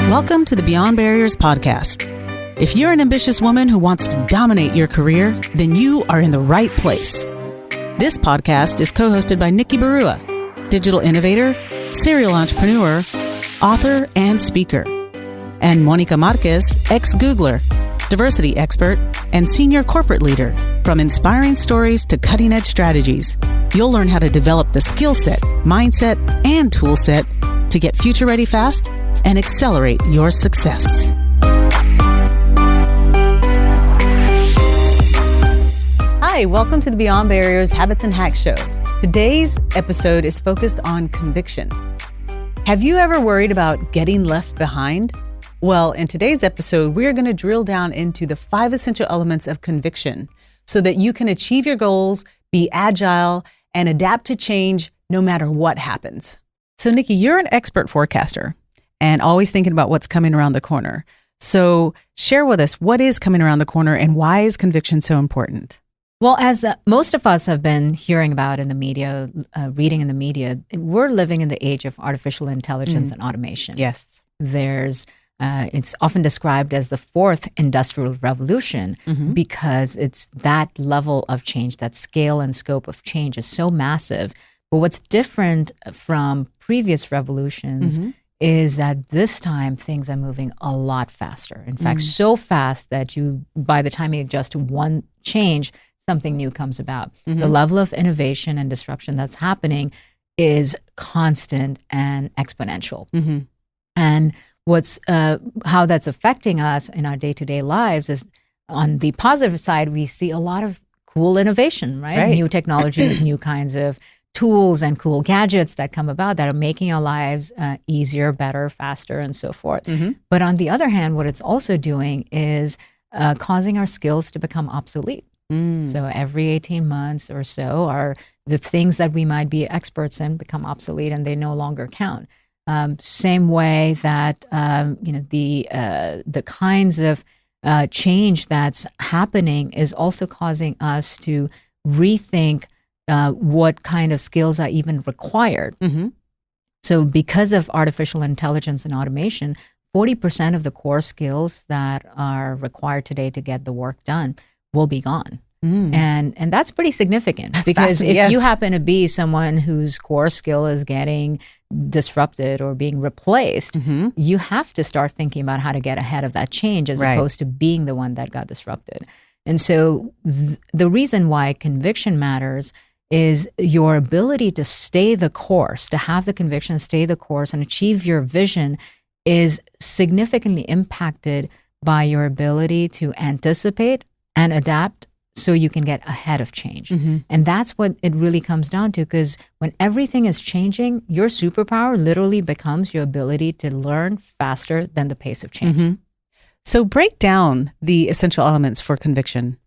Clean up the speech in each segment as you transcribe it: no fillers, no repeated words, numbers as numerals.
Welcome to the Beyond Barriers podcast. If you're an ambitious woman who wants to dominate your career, then you are in the right place. This podcast is co-hosted by Nikki Barua, digital innovator, serial entrepreneur, author, and speaker, and Monica Marquez, ex-Googler, diversity expert, and senior corporate leader. From inspiring stories to cutting-edge strategies, you'll learn how to develop the skill set, mindset, and tool set to get future-ready fast and accelerate your success. Hi, welcome to the Beyond Barriers Habits and Hacks Show. Today's episode is focused on conviction. Have you ever worried about getting left behind? Well, in today's episode, we're going to drill down into the 5 essential elements of conviction so that you can achieve your goals, be agile, and adapt to change no matter what happens. So, Nikki, you're an expert forecaster and always thinking about what's coming around the corner. So share with us what is coming around the corner and why is conviction so important? Well, as most of us have been hearing about in the media, reading in the media, we're living in the age of artificial intelligence and automation. Yes. It's often described as the 4th industrial revolution because it's that level of change, that scale and scope of change is so massive. But what's different from previous revolutions is that this time things are moving a lot faster. In fact, so fast that by the time you adjust to one change, something new comes about. The level of innovation and disruption that's happening is constant and exponential. And how that's affecting us in our day-to-day lives is, on the positive side, we see a lot of cool innovation, right? New technologies, new kinds of tools and cool gadgets that come about that are making our lives easier, better, faster, and so forth. But on the other hand, what it's also doing is causing our skills to become obsolete. So every 18 months or so, the things that we might be experts in become obsolete and they no longer count. Same way that the kinds of change that's happening is also causing us to rethink what kind of skills are even required. So because of artificial intelligence and automation, 40% of the core skills that are required today to get the work done will be gone. And that's pretty significant because if you happen to be someone whose core skill is getting disrupted or being replaced, you have to start thinking about how to get ahead of that change as opposed to being the one that got disrupted. And so the reason why conviction matters is your ability to stay the course, to have the conviction, stay the course, and achieve your vision is significantly impacted by your ability to anticipate and adapt so you can get ahead of change. And that's what it really comes down to, because when everything is changing, your superpower literally becomes your ability to learn faster than the pace of change. So break down the essential elements for conviction.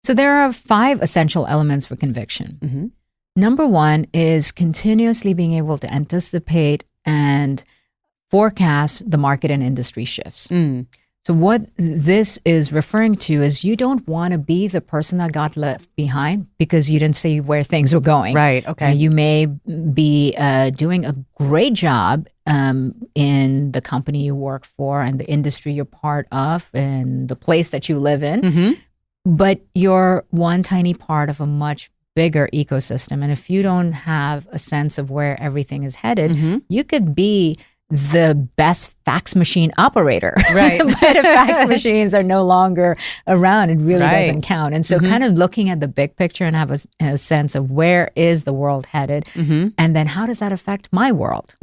So there are 5 essential elements for conviction. Number 1 is continuously being able to anticipate and forecast the market and industry shifts. So what this is referring to is you don't want to be the person that got left behind because you didn't see where things were going. Right, okay. You may be doing a great job in the company you work for and the industry you're part of and the place that you live in, but you're one tiny part of a much bigger ecosystem. And if you don't have a sense of where everything is headed, you could be the best fax machine operator. Right. But if fax machines are no longer around, it really doesn't count. And so kind of looking at the big picture and have a sense of where is the world headed and then how does that affect my world?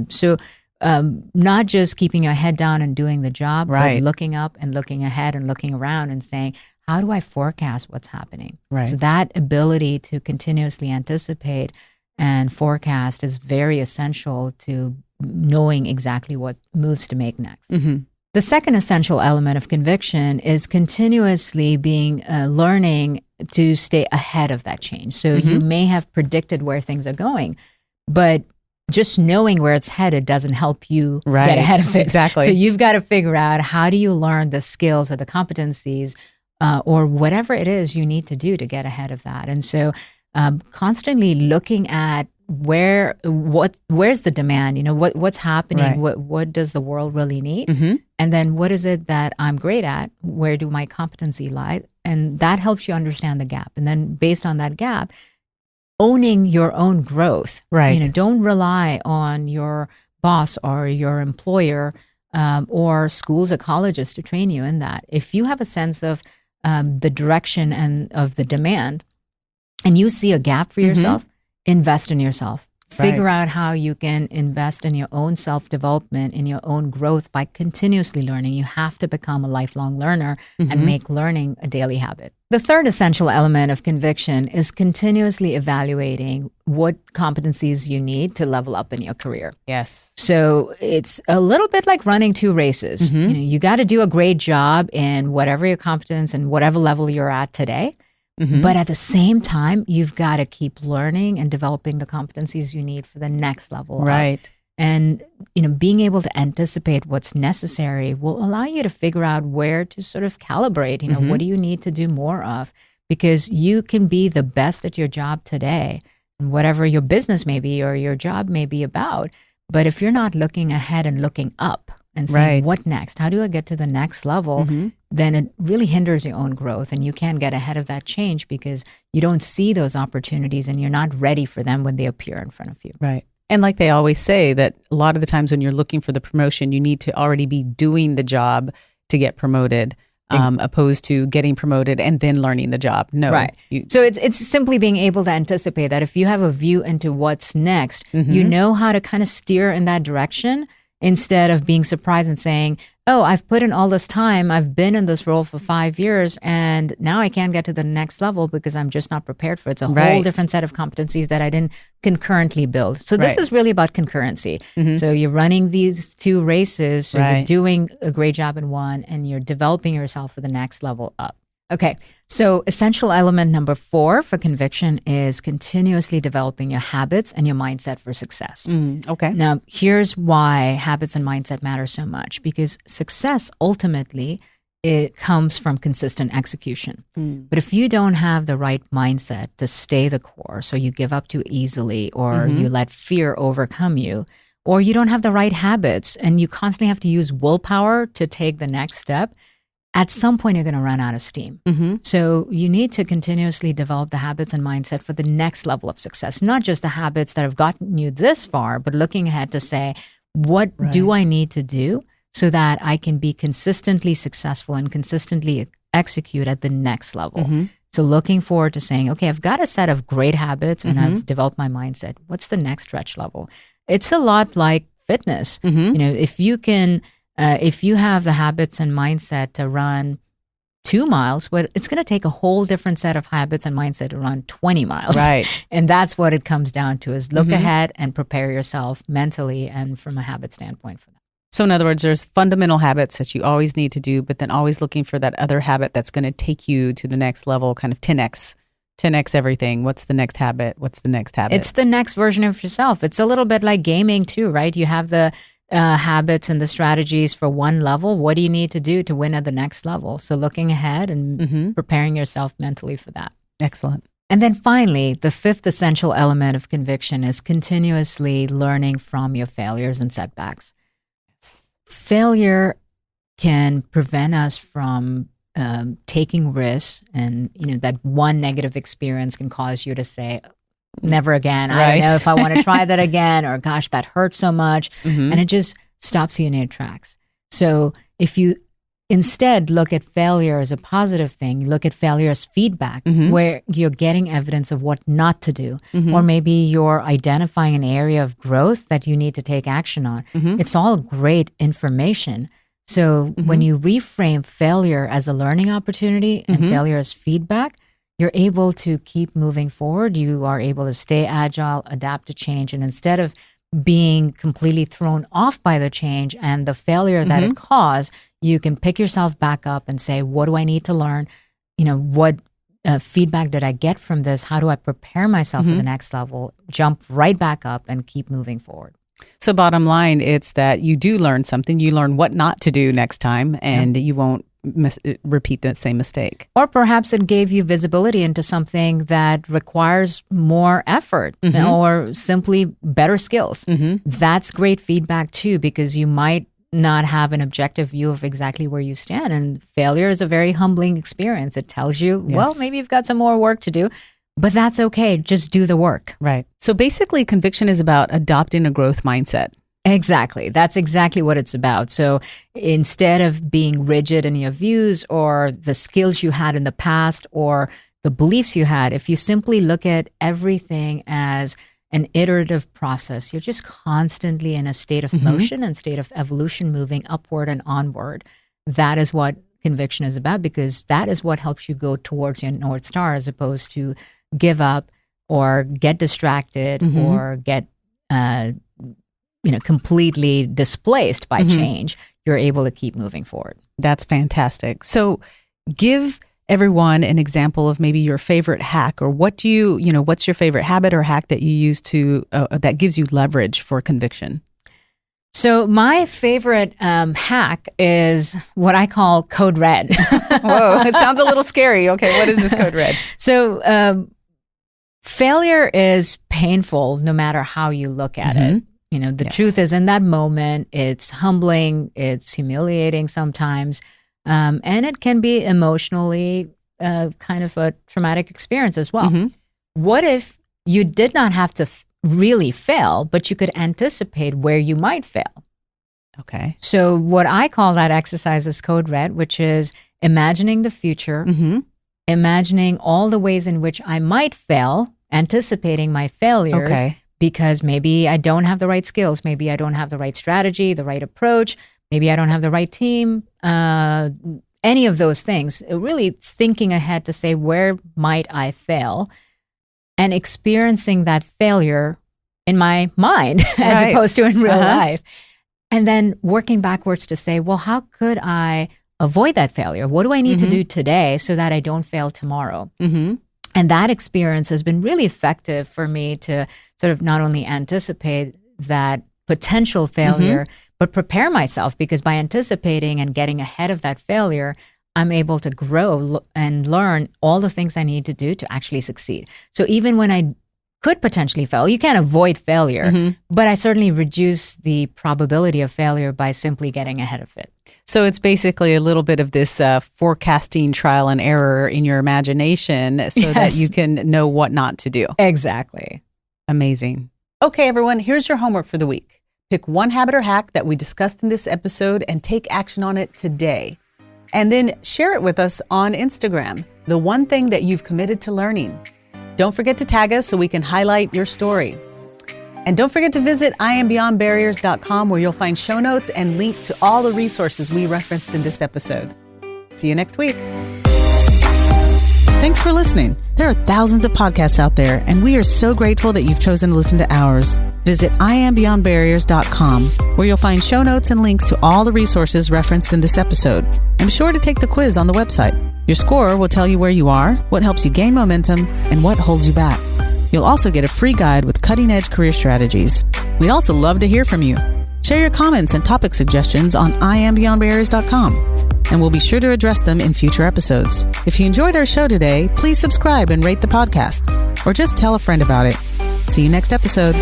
So not just keeping your head down and doing the job, but looking up and looking ahead and looking around and saying, how do I forecast what's happening? So that ability to continuously anticipate and forecast is very essential to knowing exactly what moves to make next. The second essential element of conviction is continuously learning to stay ahead of that change. So you may have predicted where things are going, but just knowing where it's headed doesn't help you get ahead of it. Exactly. So you've got to figure out, how do you learn the skills or the competencies or whatever it is you need to do to get ahead of that. And so constantly looking at where's the demand? What's happening? Right. What does the world really need? Mm-hmm. And then what is it that I'm great at? Where do my competency lie? And that helps you understand the gap. And then based on that gap, owning your own growth. Right. Don't rely on your boss or your employer or schools or colleges to train you in that. If you have a sense of the direction and of the demand, and you see a gap for yourself, invest in yourself. Figure out how you can invest in your own self-development, in your own growth by continuously learning. You have to become a lifelong learner and make learning a daily habit. The third essential element of conviction is continuously evaluating what competencies you need to level up in your career. Yes. So it's a little bit like running 2 races. You got to do a great job in whatever your competence and whatever level you're at today. But at the same time, you've got to keep learning and developing the competencies you need for the next level. Right. Up. And, being able to anticipate what's necessary will allow you to figure out where to sort of calibrate, what do you need to do more of? Because you can be the best at your job today, and whatever your business may be or your job may be about. But if you're not looking ahead and looking up and saying, what next? How do I get to the next level? Then it really hinders your own growth, and you can't get ahead of that change because you don't see those opportunities and you're not ready for them when they appear in front of you. Right. And like they always say, that a lot of the times when you're looking for the promotion, you need to already be doing the job to get promoted, opposed to getting promoted and then learning the job. No. Right. So it's simply being able to anticipate that if you have a view into what's next, you know how to kind of steer in that direction instead of being surprised and saying, oh, I've put in all this time. I've been in this role for 5 years and now I can't get to the next level because I'm just not prepared for it. It's a whole different set of competencies that I didn't concurrently build. So this is really about concurrency. So you're running these 2 races. So you're doing a great job in one and you're developing yourself for the next level up. Okay, so essential element number 4 for conviction is continuously developing your habits and your mindset for success. Okay. Now, here's why habits and mindset matter so much, because success ultimately, it comes from consistent execution. But if you don't have the right mindset to stay the course, or you give up too easily, or you let fear overcome you, or you don't have the right habits and you constantly have to use willpower to take the next step, at some point you're going to run out of steam. So you need to continuously develop the habits and mindset for the next level of success, not just the habits that have gotten you this far, but looking ahead to say, what do I need to do so that I can be consistently successful and consistently execute at the next level? So looking forward to saying, okay, I've got a set of great habits and I've developed my mindset. What's the next stretch level? It's a lot like fitness. If you can... if you have the habits and mindset to run 2 miles, well, it's going to take a whole different set of habits and mindset to run 20 miles. Right. And that's what it comes down to, is look ahead and prepare yourself mentally and from a habit standpoint for that. So in other words, there's fundamental habits that you always need to do, but then always looking for that other habit that's going to take you to the next level, kind of 10x everything. What's the next habit? What's the next habit? It's the next version of yourself. It's a little bit like gaming too, right? You have the habits and the strategies for one level. What do you need to do to win at the next level? So looking ahead and preparing yourself mentally for that. Excellent. And then finally, the 5th essential element of conviction is continuously learning from your failures and setbacks. Failure can prevent us from taking risks, and that one negative experience can cause you to say, never again. I don't know if I want to try that again, or gosh, that hurts so much. And it just stops you in your tracks. So if you instead look at failure as a positive thing, look at failure as feedback, where you're getting evidence of what not to do, or maybe you're identifying an area of growth that you need to take action on. It's all great information. So when you reframe failure as a learning opportunity and failure as feedback, you're able to keep moving forward. You are able to stay agile, adapt to change. And instead of being completely thrown off by the change and the failure that it caused, you can pick yourself back up and say, what do I need to learn? What feedback did I get from this? How do I prepare myself for the next level? Jump right back up and keep moving forward. So bottom line, it's that you do learn something. You learn what not to do next time, and you won't repeat that same mistake. Or perhaps it gave you visibility into something that requires more effort or simply better skills. That's great feedback too, because you might not have an objective view of exactly where you stand. And failure is a very humbling experience. It tells you, well, maybe you've got some more work to do, but that's okay. Just do the work. Right. So basically, conviction is about adopting a growth mindset. Exactly. That's exactly what it's about. So instead of being rigid in your views or the skills you had in the past or the beliefs you had, if you simply look at everything as an iterative process, you're just constantly in a state of motion and state of evolution, moving upward and onward. That is what conviction is about, because that is what helps you go towards your North Star, as opposed to give up or get distracted or get completely displaced by change. You're able to keep moving forward. That's fantastic. So give everyone an example of maybe your favorite hack, or what's your favorite habit or hack that you use to that gives you leverage for conviction? So my favorite hack is what I call code red. Whoa, it sounds a little scary. Okay, what is this code red? So failure is painful no matter how you look at it. The truth is, in that moment, it's humbling, it's humiliating sometimes, and it can be emotionally kind of a traumatic experience as well. What if you did not have to really fail, but you could anticipate where you might fail? Okay. So what I call that exercise is code red, which is imagining the future, imagining all the ways in which I might fail, anticipating my failures. Okay. Because maybe I don't have the right skills, maybe I don't have the right strategy, the right approach, maybe I don't have the right team, any of those things. Really thinking ahead to say, where might I fail? And experiencing that failure in my mind as opposed to in real life. And then working backwards to say, well, how could I avoid that failure? What do I need to do today so that I don't fail tomorrow? And that experience has been really effective for me to sort of not only anticipate that potential failure, but prepare myself, because by anticipating and getting ahead of that failure, I'm able to grow and learn all the things I need to do to actually succeed. So even when I could potentially fail, you can't avoid failure, but I certainly reduce the probability of failure by simply getting ahead of it. So it's basically a little bit of this forecasting trial and error in your imagination so that you can know what not to do. Exactly. Amazing. Okay, everyone, here's your homework for the week. Pick one habit or hack that we discussed in this episode and take action on it today. And then share it with us on Instagram, the one thing that you've committed to learning. Don't forget to tag us so we can highlight your story. And don't forget to visit IamBeyondBarriers.com, where you'll find show notes and links to all the resources we referenced in this episode. See you next week. Thanks for listening. There are thousands of podcasts out there, and we are so grateful that you've chosen to listen to ours. Visit IamBeyondBarriers.com, where you'll find show notes and links to all the resources referenced in this episode. And be sure to take the quiz on the website. Your score will tell you where you are, what helps you gain momentum, and what holds you back. You'll also get a free guide with cutting-edge career strategies. We'd also love to hear from you. Share your comments and topic suggestions on IamBeyondBarriers.com, and we'll be sure to address them in future episodes. If you enjoyed our show today, please subscribe and rate the podcast, or just tell a friend about it. See you next episode.